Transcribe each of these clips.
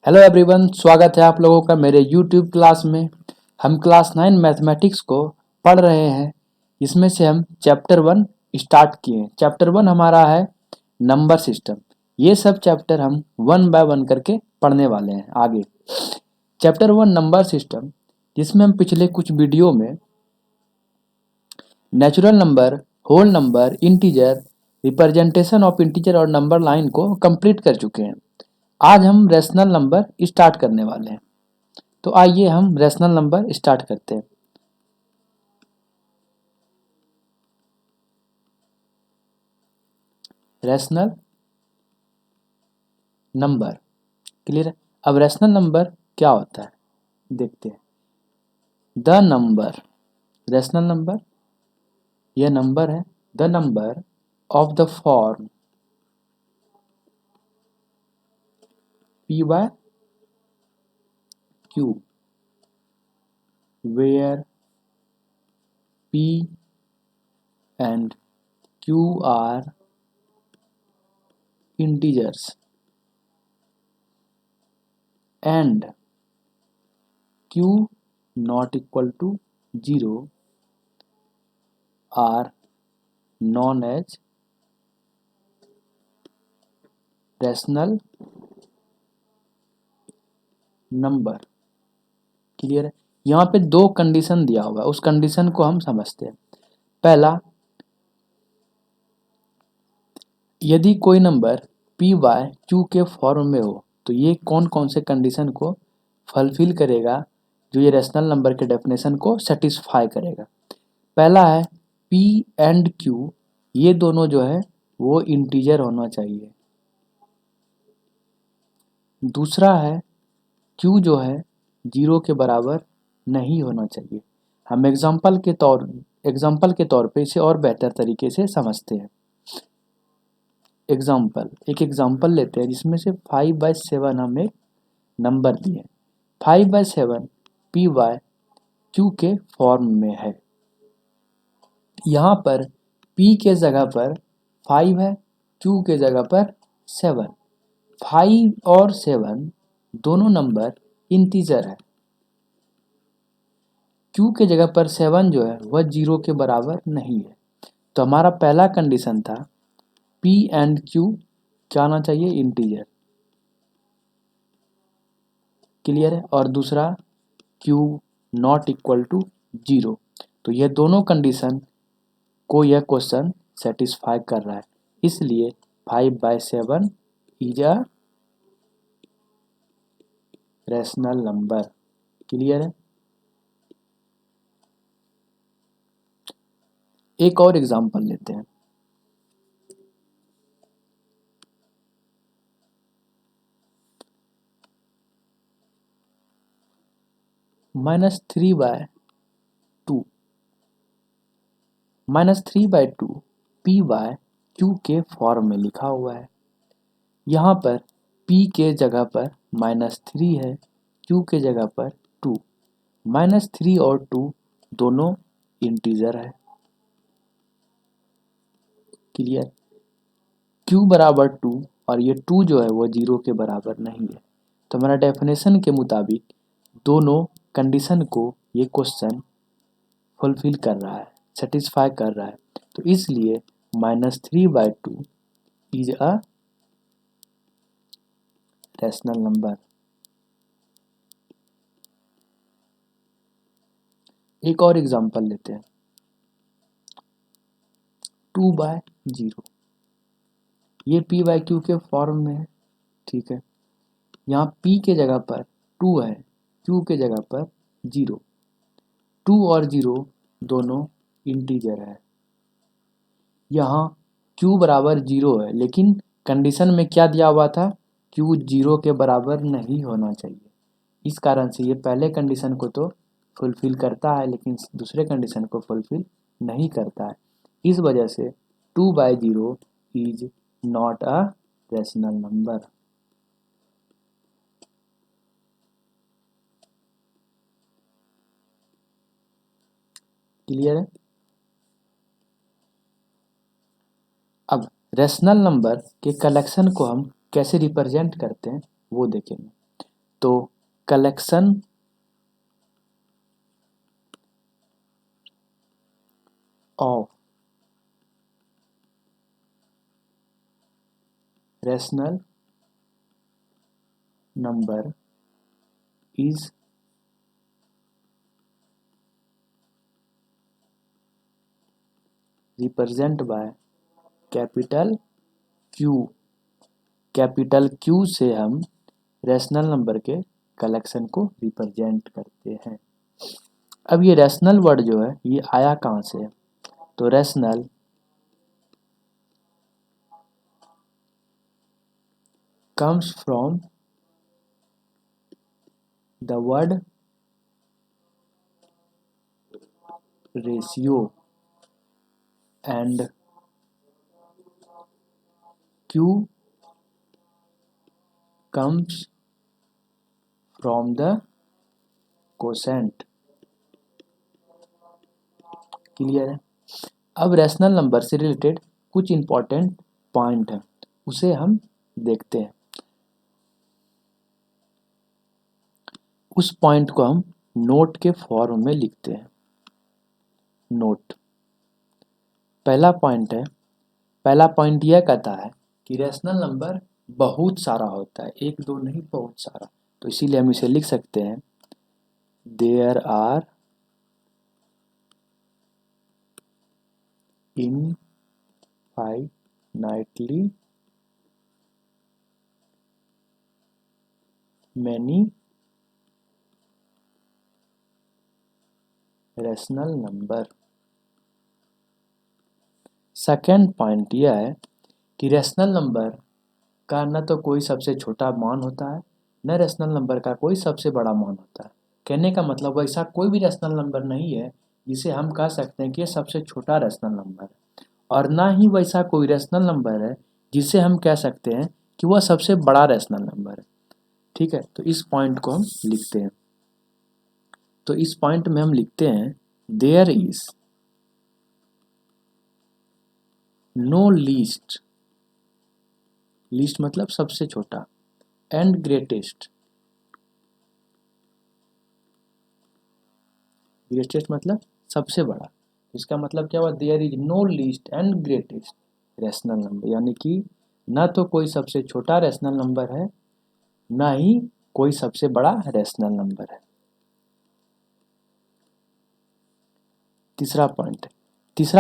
Hello everyone, स्वागत है आप लोगों का मेरे यूट्यूब क्लास में। हम क्लास 9 मैथमेटिक्स को पढ़ रहे हैं। इसमें से हम चैप्टर 1 स्टार्ट किए हैं। चैप्टर 1 हमारा है नंबर सिस्टम। ये सब चैप्टर हम वन बाय वन करके पढ़ने वाले हैं आगे। चैप्टर 1 नंबर सिस्टम, जिसमें हम पिछले कुछ वीडियो में natural number, whole number, integer, representation of integer और नंबर लाइन को कंप्लीट कर चुके हैं। आज हम रेशनल नंबर स्टार्ट करने वाले हैं। तो आइए हम रेशनल नंबर स्टार्ट करते हैं। रेशनल नंबर, क्लियर है। अब रेशनल नंबर क्या होता है देखते हैं। द नंबर, रेशनल नंबर यह नंबर है। The number of the form p by q where p and q are integers and q not equal to 0 are known as rational number. Clear है। यहाँ पे दो कंडीशन दिया हुआ है, उस कंडीशन को हम समझते हैं। पहला, यदि कोई नंबर पी वाई क्यू के फॉर्म में हो तो ये कौन कौन से कंडीशन को फुलफिल करेगा, जो ये रेशनल नंबर के डेफिनेशन को सेटिस्फाई करेगा। पहला है पी एंड क्यू, ये दोनों जो है वो इंटीजर होना चाहिए। दूसरा है क्यू जो है 0 के बराबर नहीं होना चाहिए। हम एग्जाम्पल के तौर पे इसे और बेहतर तरीके से समझते हैं। एक एग्जाम्पल लेते हैं जिसमें से 5/7 हम एक नंबर दिए। 5/7 पी वाई क्यू के फॉर्म में है। यहाँ पर p के जगह पर 5 है, q के जगह पर 7। 5 और 7 दोनों नंबर इंटीजर है। q के जगह पर 7 जो है वह 0 के बराबर नहीं है। तो हमारा पहला कंडीशन था p एंड q क्या आना चाहिए, इंटीजर। क्लियर है। और दूसरा q नॉट इक्वल टू 0। तो यह दोनों कंडीशन को यह क्वेश्चन सेटिस्फाई कर रहा है, इसलिए 5/7 is a rational number. Clear है। एक और एग्जांपल लेते हैं। -3/2 -3/2 पी वाई क्यू के फॉर्म में लिखा हुआ है। यहाँ पर p के जगह पर -3 है, q के जगह पर 2। -3 और 2 दोनों इंटीजर है। क्लियर। q बराबर 2 और ये 2 जो है वो 0 के बराबर नहीं है। तो हमारा डेफिनेशन के मुताबिक दोनों कंडीशन को ये क्वेश्चन फुलफिल कर रहा है, सेटिस्फाई कर रहा है। तो इसलिए -3/2 इज अ रैशनल नंबर। एक और एग्जांपल लेते हैं। 2/0, ये पी बाई क्यू के फॉर्म में है। ठीक है। यहाँ p के जगह पर 2 है, q के जगह पर 0। 2 और 0 दोनों इंटीजर है। यहाँ q बराबर 0 है, लेकिन कंडीशन में क्या दिया हुआ था, q 0 के बराबर नहीं होना चाहिए। इस कारण से ये पहले कंडीशन को तो फुलफिल करता है, लेकिन दूसरे कंडीशन को फुलफिल नहीं करता है। इस वजह से 2/0 is not a rational number. Clear है। अब रैशनल नंबर के कलेक्शन को हम कैसे रिप्रेजेंट करते हैं वो देखेंगे। तो collection of rational number is represent by capital Q. Capital Q से हम रैशनल नंबर के कलेक्शन को रिप्रेजेंट करते हैं। अब ये रैशनल वर्ड जो है ये आया कहाँ से है? तो rational comes from the word ratio and Q comes from the quotient। Clear है? अब रैशनल नंबर से रिलेटेड कुछ इंपॉर्टेंट पॉइंट है, उसे हम देखते हैं। उस पॉइंट को हम नोट के फॉर्म में लिखते हैं। नोट पहला पॉइंट है। पहला पॉइंट यह कहता है कि रैशनल नंबर बहुत सारा होता है, एक दो नहीं, बहुत सारा। तो इसीलिए हम इसे लिख सकते हैं there are infinitely many rational number. Second point यह है कि रैशनल नंबर का न तो कोई सबसे छोटा मान होता है, न रैशनल नंबर का कोई सबसे बड़ा मान होता है। कहने का मतलब वैसा कोई भी रैशनल नंबर नहीं है जिसे हम कह सकते हैं कि ये सबसे छोटा रैशनल नंबर है, और ना ही वैसा कोई रैशनल नंबर है जिसे हम कह सकते हैं कि वह सबसे बड़ा रैशनल नंबर है। ठीक है, तो इस पॉइंट को हम लिखते हैं। तो इस पॉइंट में हम लिखते हैं there is no least. Least मतलब सबसे छोटा, एंड ग्रेटेस्ट। ग्रेटेस्ट मतलब सबसे बड़ा। इसका मतलब क्या हुआ? There is no least and greatest rational number, यानी कि ना तो कोई सबसे छोटा रैशनल नंबर है, ना ही कोई सबसे बड़ा रैशनल नंबर है। तीसरा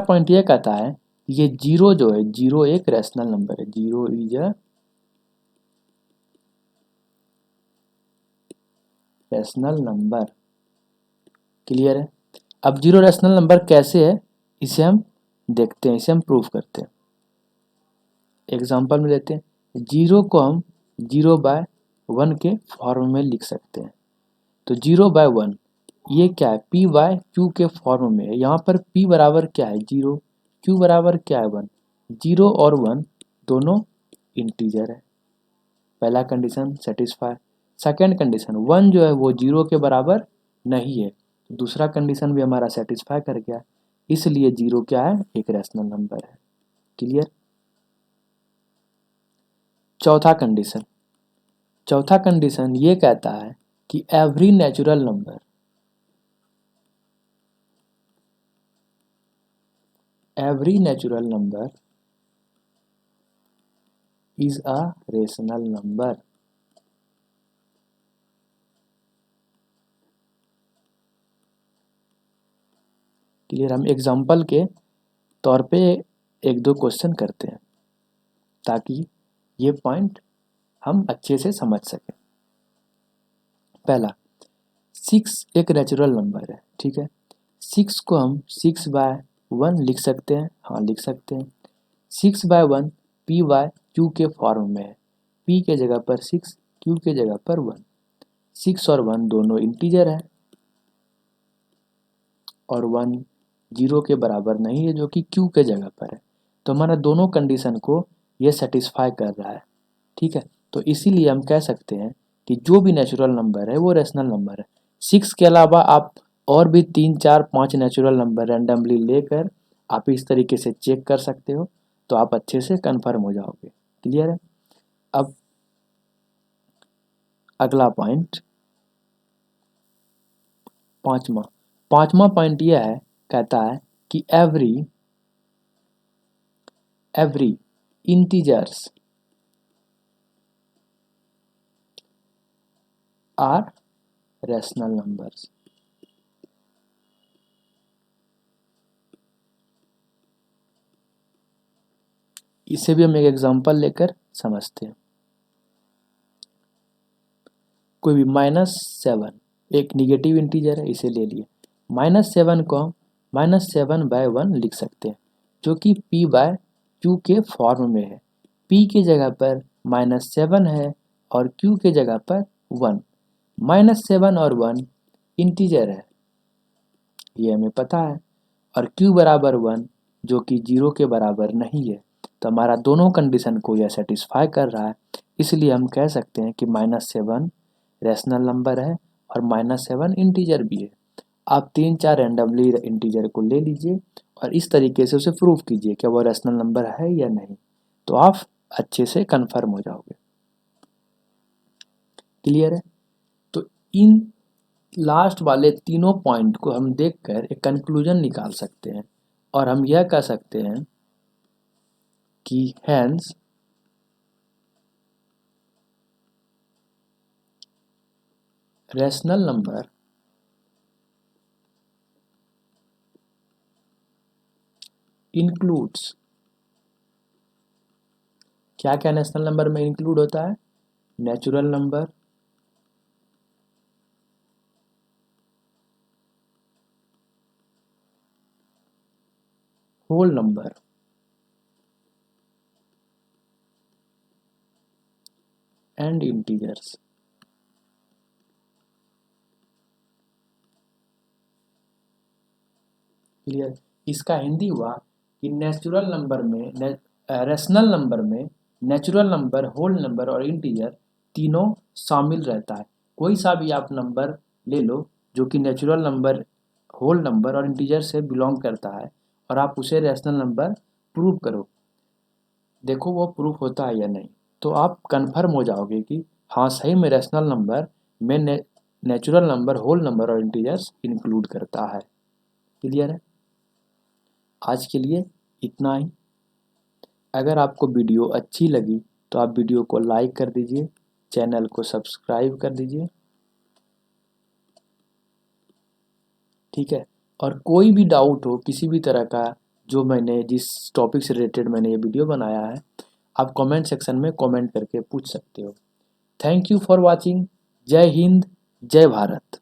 पॉइंट यह कहता है ये जीरो जो है, जीरो एक रैशनल नंबर है। Zero is a rational number. Clear है? अब जीरो रैशनल नंबर कैसे है इसे हम देखते हैं, इसे हम प्रूफ करते हैं। एग्जाम्पल में लेते हैं। जीरो को हम 0/1 के फॉर्म में लिख सकते हैं। तो 0/1 ये क्या है? p/q के फॉर्म में है। यहाँ पर p बराबर क्या है? 0, q बराबर क्या है? 1। 0 और 1 दोनों इंटीजर है। पहला कंडीशन सेटिस्फाई। सेकेंड कंडीशन 1 जो है वो 0 के बराबर नहीं है, दूसरा कंडीशन भी हमारा सेटिस्फाई कर गया, इसलिए 0 क्या है? एक रैशनल नंबर है। क्लियर? चौथा कंडीशन ये कहता है कि every natural number is a rational number. Clear? हम एग्जाम्पल के तौर पे एक दो क्वेश्चन करते हैं ताकि ये पॉइंट हम अच्छे से समझ सकें। पहला, 6 एक नेचुरल नंबर है। ठीक है, 6 को हम 6/1 लिख सकते हैं। हाँ, लिख सकते हैं। 6/1 p/q के फॉर्म में है। p के जगह पर 6, q के जगह पर 1। 6 और 1 दोनों इंटीजर है, और 1 0 के बराबर नहीं है जो कि q के जगह पर है। तो हमारा दोनों कंडीशन को ये सेटिस्फाई कर रहा है। ठीक है, तो इसीलिए हम कह सकते हैं कि जो भी नेचुरल नंबर है वो रेशनल नंबर है। 6 के अलावा आप और भी 3, 4, 5 नेचुरल नंबर रैंडमली लेकर आप इस तरीके से चेक कर सकते हो, तो आप अच्छे से कन्फर्म हो जाओगे। क्लियर है? अब अगला पॉइंट पांचवा पॉइंट यह है, कहता है कि every integers are rational numbers. इसे भी हम एक एग्जांपल लेकर समझते हैं। कोई भी -7 एक निगेटिव इंटीजर है, इसे ले लिए। -7 को हम -7/1 लिख सकते हैं, जो कि p/q के फॉर्म में है। p के जगह पर -7 है और q के जगह पर 1। -7 और 1 इंटीजर है, ये हमें पता है, और q बराबर 1 जो कि 0 के बराबर नहीं है। तो हमारा दोनों कंडीशन को यह सेटिस्फाई कर रहा है, इसलिए हम कह सकते हैं कि -7 रैशनल नंबर है और -7 इंटीजर भी है। आप 3-4 रैंडमली इंटीजर को ले लीजिए और इस तरीके से उसे प्रूव कीजिए कि वो रैशनल नंबर है या नहीं, तो आप अच्छे से कंफर्म हो जाओगे। क्लियर है? तो इन लास्ट वाले तीनों पॉइंट को हम देखकर एक कंक्लूजन निकाल सकते हैं और हम यह कह सकते हैं कि हैंस रैशनल नंबर इंक्लूड्स, क्या क्या रैशनल नंबर में इंक्लूड होता है? Natural number, whole number and integers. Clear? इसका हिंदी हुआ कि नेचुरल नंबर में रैशनल नंबर में नेचुरल नंबर, होल नंबर और इंटीजर तीनों शामिल रहता है। कोई सा भी आप नंबर ले लो जो कि नेचुरल नंबर, होल नंबर और इंटीजर से बिलोंग करता है और आप उसे रैशनल नंबर प्रूव करो, देखो वो प्रूफ होता है या नहीं, तो आप कंफर्म हो जाओगे कि हाँ सही में रैशनल नंबर में नेचुरल नंबर, होल नंबर और इंटीजर्स इंक्लूड करता है। क्लियर है? आज के लिए इतना ही। अगर आपको वीडियो अच्छी लगी तो आप वीडियो को लाइक कर दीजिए, चैनल को सब्सक्राइब कर दीजिए, ठीक है? और कोई भी डाउट हो किसी भी तरह का, जो मैंने जिस टॉपिक से रिलेटेड मैंने ये वीडियो बनाया है, आप कमेंट सेक्शन में कमेंट करके पूछ सकते हो। Thank you for watching. जय हिंद, जय भारत।